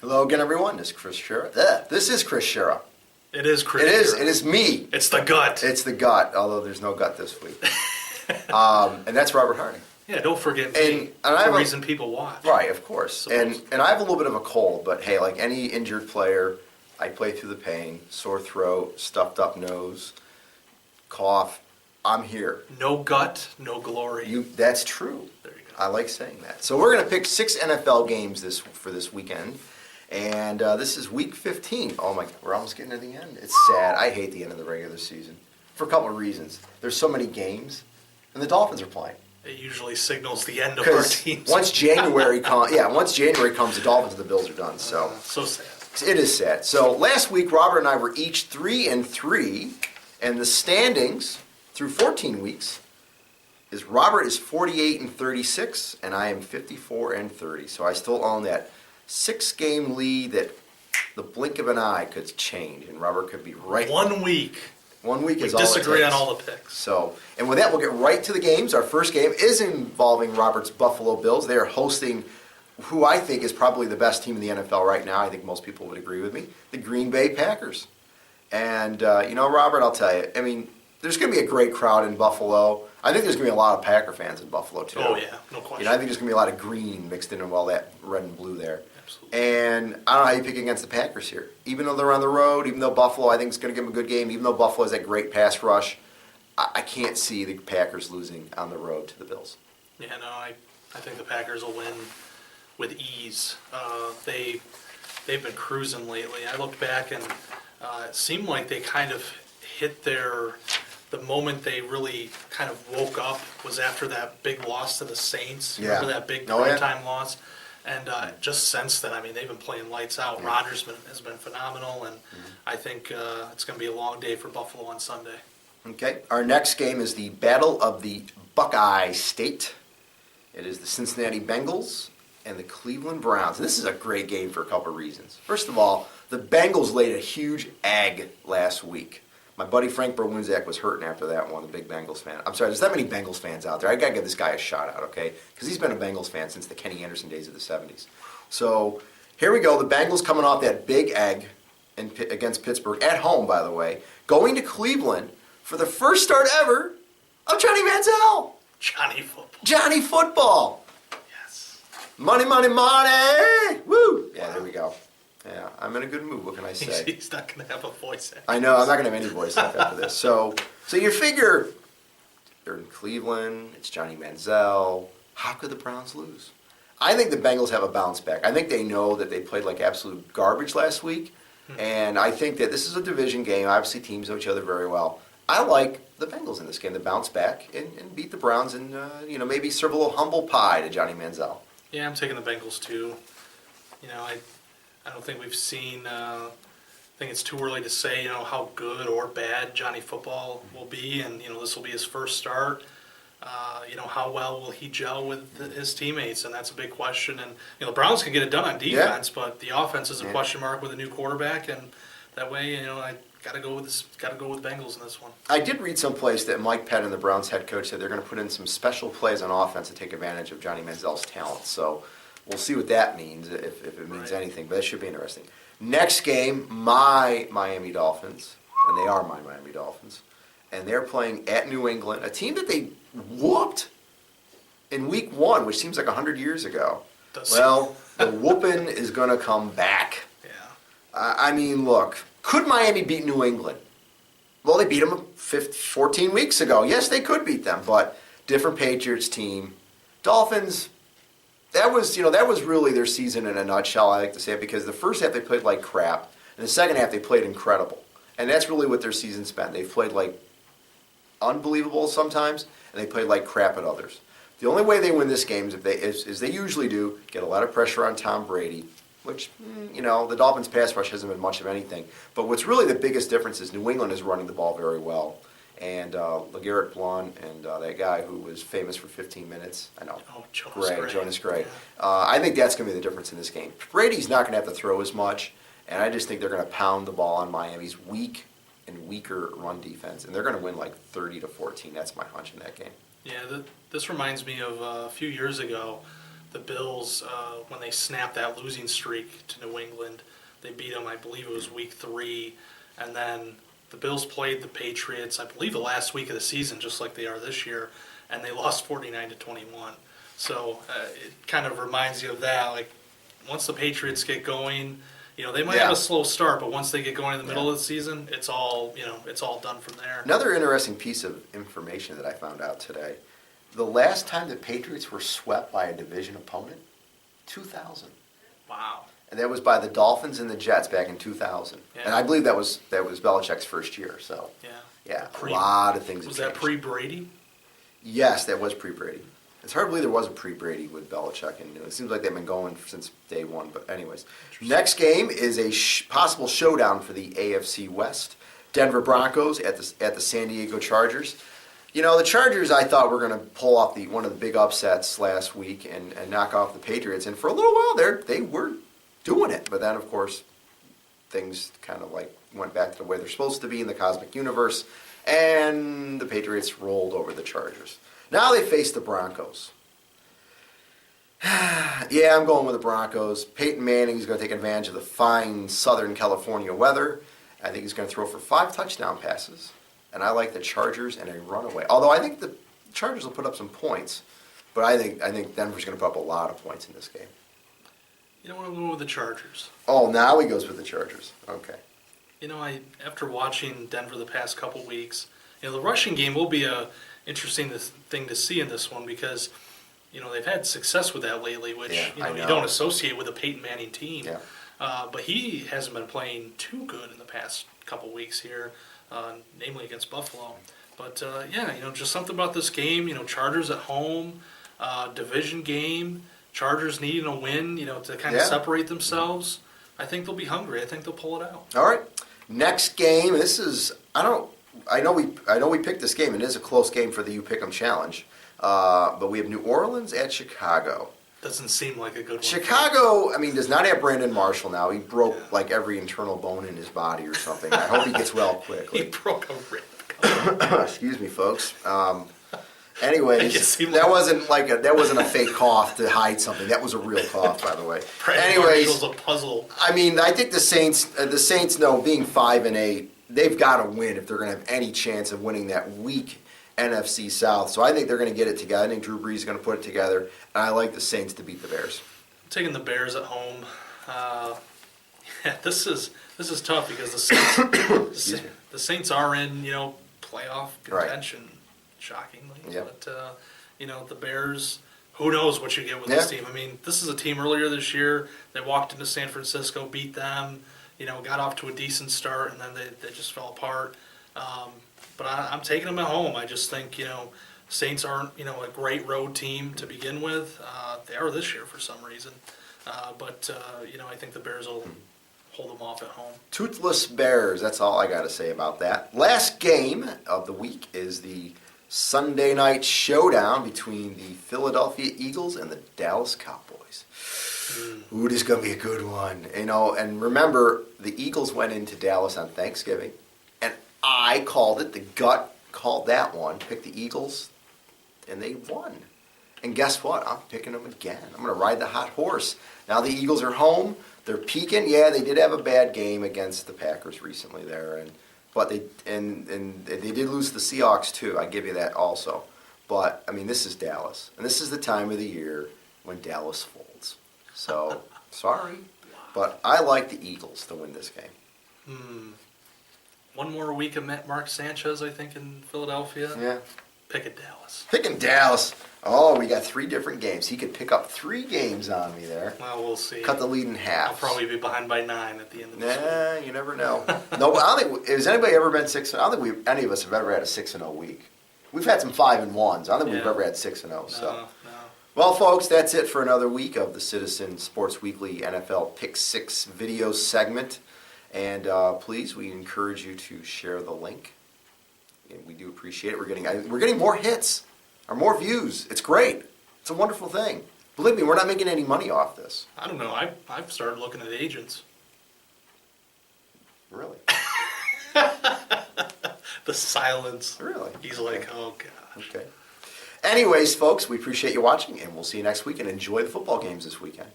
Hello again, everyone. This is Chris Sciria. This is Chris Sciria. It is Chris. It is me. It's the gut. It's the gut, although there's no gut this week. And that's Robert Harding. Yeah, don't forget me. And I have the reason people watch. Right, of course. And I have a little bit of a cold, but hey, like any injured player, I play through the pain, sore throat, stuffed up nose, cough. I'm here. No gut, no glory. That's true. There you go. I like saying that. So we're going to pick 6 NFL games for this weekend. And this is week 15. Oh my, we're almost getting to the end. It's sad. I hate the end of the regular season for a couple of reasons. There's so many games, and the Dolphins are playing. It usually signals the end of our teams. Once January comes, the Dolphins and the Bills are done. So sad. It is sad. So last week, Robert and I were each 3-3, and the standings through 14 weeks is Robert is 48-36, and I am 54-30. So I still own that 6-game lead that the blink of an eye could change, and Robert could be right. 1 week. 1 week is all it takes. We disagree on all the picks. So, and with that, we'll get right to the games. Our first game is involving Robert's Buffalo Bills. They are hosting who I think is probably the best team in the NFL right now. I think most people would agree with me. The Green Bay Packers. And, Robert, I'll tell you, I mean, there's going to be a great crowd in Buffalo. I think there's going to be a lot of Packer fans in Buffalo, too. Oh, yeah, no question. I think there's going to be a lot of green mixed in with all that red and blue there. Absolutely. And I don't know how you pick against the Packers here. Even though they're on the road, even though Buffalo, I think, is going to give them a good game, even though Buffalo has that great pass rush, I can't see the Packers losing on the road to the Bills. Yeah, no, I think the Packers will win with ease. They've been cruising lately. I looked back, and it seemed like they kind of hit the moment they really kind of woke up was after that big loss to the Saints. Yeah. Remember that big primetime loss? And just since then, I mean, they've been playing lights out. Yeah. Rodgers has been phenomenal, and I think it's going to be a long day for Buffalo on Sunday. Okay, our next game is the Battle of the Buckeye State. It is the Cincinnati Bengals and the Cleveland Browns. And this is a great game for a couple of reasons. First of all, the Bengals laid a huge egg last week. My buddy Frank Berwinzak was hurting after that one, the big Bengals fan. I'm sorry, there's that many Bengals fans out there. I got to give this guy a shout out, okay? Because he's been a Bengals fan since the Kenny Anderson days of the 70s. So here we go. The Bengals coming off that big egg against Pittsburgh, at home, by the way, going to Cleveland for the first start ever of Johnny Manziel. Johnny Football. Johnny Football. Yes. Money, money, money. Woo. Yeah, there we go. Yeah, I'm in a good mood. What can I say? He's not going to have a voice actor. I know. I'm not going to have any voice after this. So you figure they're in Cleveland. It's Johnny Manziel. How could the Browns lose? I think the Bengals have a bounce back. I think they know that they played like absolute garbage last week, and I think that this is a division game. Obviously, teams know each other very well. I like the Bengals in this game to bounce back and beat the Browns and maybe serve a little humble pie to Johnny Manziel. Yeah, I'm taking the Bengals too. I don't think we've seen. I think it's too early to say, how good or bad Johnny Football will be, and this will be his first start. How well will he gel with his teammates, and that's a big question. And the Browns can get it done on defense, but the offense is a question mark with a new quarterback, and that way, I got to go with this. Got to go with Bengals in this one. I did read someplace that Mike Pettin, the Browns head coach, said they're going to put in some special plays on offense to take advantage of Johnny Manziel's talent. So we'll see what that means, if it means anything, but that should be interesting. Next game, my Miami Dolphins, and they are my Miami Dolphins, and they're playing at New England, a team that they whooped in week 1, which seems like 100 years ago. Well, the whooping is going to come back. Yeah. I mean, look, could Miami beat New England? Well, they beat them 14 weeks ago. Yes, they could beat them, but different Patriots team. Dolphins, that was really their season in a nutshell, I like to say it, because the first half they played like crap, and the second half they played incredible. And that's really what their season's been. They've played like unbelievable sometimes, and they played like crap at others. The only way they win this game is if they usually do, get a lot of pressure on Tom Brady, which, the Dolphins' pass rush hasn't been much of anything. But what's really the biggest difference is New England is running the ball very well. And LeGarrette Blount and that guy who was famous for 15 minutes, I know, Jonas Gray. I think that's going to be the difference in this game. Brady's not going to have to throw as much, and I just think they're going to pound the ball on Miami's weak and weaker run defense, and they're going to win like 30-14. That's my hunch in that game. Yeah, this reminds me of a few years ago the Bills, when they snapped that losing streak to New England, they beat them, I believe it was week 3, and then the Bills played the Patriots, I believe the last week of the season, just like they are this year, and they lost 49-21. So it kind of reminds you of that. Like, once the Patriots get going, they might have a slow start, but once they get going in the middle of the season, it's all done from there. Another interesting piece of information that I found out today: the last time the Patriots were swept by a division opponent, 2000. Wow. And that was by the Dolphins and the Jets back in 2000. Yeah. And I believe that was Belichick's first year. So yeah, a lot of things have changed. Was that pre-Brady? Yes, that was pre-Brady. It's hard to believe there was a pre-Brady with Belichick, and it seems like they've been going since day one. But anyways, next game is a possible showdown for the AFC West. Denver Broncos at the San Diego Chargers. The Chargers, I thought, were going to pull off one of the big upsets last week and knock off the Patriots. And for a little while they were doing it. But then, of course, things kind of went back to the way they're supposed to be in the cosmic universe, and the Patriots rolled over the Chargers. Now they face the Broncos. Yeah, I'm going with the Broncos. Peyton Manning is going to take advantage of the fine Southern California weather. I think he's going to throw for 5 touchdown passes. And I like the Chargers and a runaway. Although I think the Chargers will put up some points. But I think Denver's going to put up a lot of points in this game. I'm going with the Chargers. Oh, now he goes with the Chargers. Okay. After watching Denver the past couple weeks, the rushing game will be a interesting thing to see in this one because, they've had success with that lately, which, you don't associate with a Peyton Manning team. Yeah. But he hasn't been playing too good in the past couple weeks here, namely against Buffalo. But, just something about this game, Chargers at home, division game, Chargers needing a win, to kind of separate themselves. I think they'll be hungry. I think they'll pull it out. All right. Next game, this is, I know we picked this game, and it is a close game for the You Pick 'em Challenge. But we have New Orleans at Chicago. Doesn't seem like a good one. Chicago, does not have Brandon Marshall now. He broke every internal bone in his body or something. I hope he gets well quickly. He broke a rib. Excuse me, folks. Anyways, that wasn't a fake cough to hide something. That was a real cough, by the way. Anyways, it was a puzzle. I think the Saints know, being 5-8, they've got to win if they're going to have any chance of winning that weak NFC South. So I think they're going to get it together. I think Drew Brees is going to put it together, and I like the Saints to beat the Bears. I'm taking the Bears at home. This is tough because the Saints are in playoff contention. Right. Shockingly, but the Bears. Who knows what you get with this team? This is a team earlier this year that walked into San Francisco, beat them, got off to a decent start, and then they just fell apart. But I'm taking them at home. I just think Saints aren't a great road team to begin with. They are this year for some reason, but I think the Bears will hold them off at home. Toothless Bears. That's all I got to say about that. Last game of the week is the Sunday night showdown between the Philadelphia Eagles and the Dallas Cowboys. Ooh, this is going to be a good one. And remember, the Eagles went into Dallas on Thanksgiving, and I called it. The gut called that one, picked the Eagles, and they won. And guess what? I'm picking them again. I'm going to ride the hot horse. Now the Eagles are home. They're peaking. Yeah, they did have a bad game against the Packers recently there, but they did lose to the Seahawks too. I give you that also. But this is Dallas, and this is the time of the year when Dallas folds. So sorry, but I like the Eagles to win this game. One more week of Mark Sanchez, I think, in Philadelphia. Yeah. Picking Dallas. Picking Dallas. Oh, we got 3 different games. He could pick up 3 games on me there. Well, we'll see. Cut the lead in half. I'll probably be behind by 9 at the end of this week. You never know. No, but I don't think has anybody ever been 6? I don't think any of us have ever had a 6-0 week. We've had some 5-1s. I don't think we've ever had 6-0. No. Well, folks, that's it for another week of the Citizen Sports Weekly NFL Pick 6 video segment. And please, we encourage you to share the link. And we do appreciate it. We're getting more hits or more views. It's great. It's a wonderful thing. Believe me, we're not making any money off this. I don't know. I've started looking at agents. Really? The silence. Really? He's like, oh, God. Okay. Anyways, folks, we appreciate you watching, and we'll see you next week, and enjoy the football games this weekend.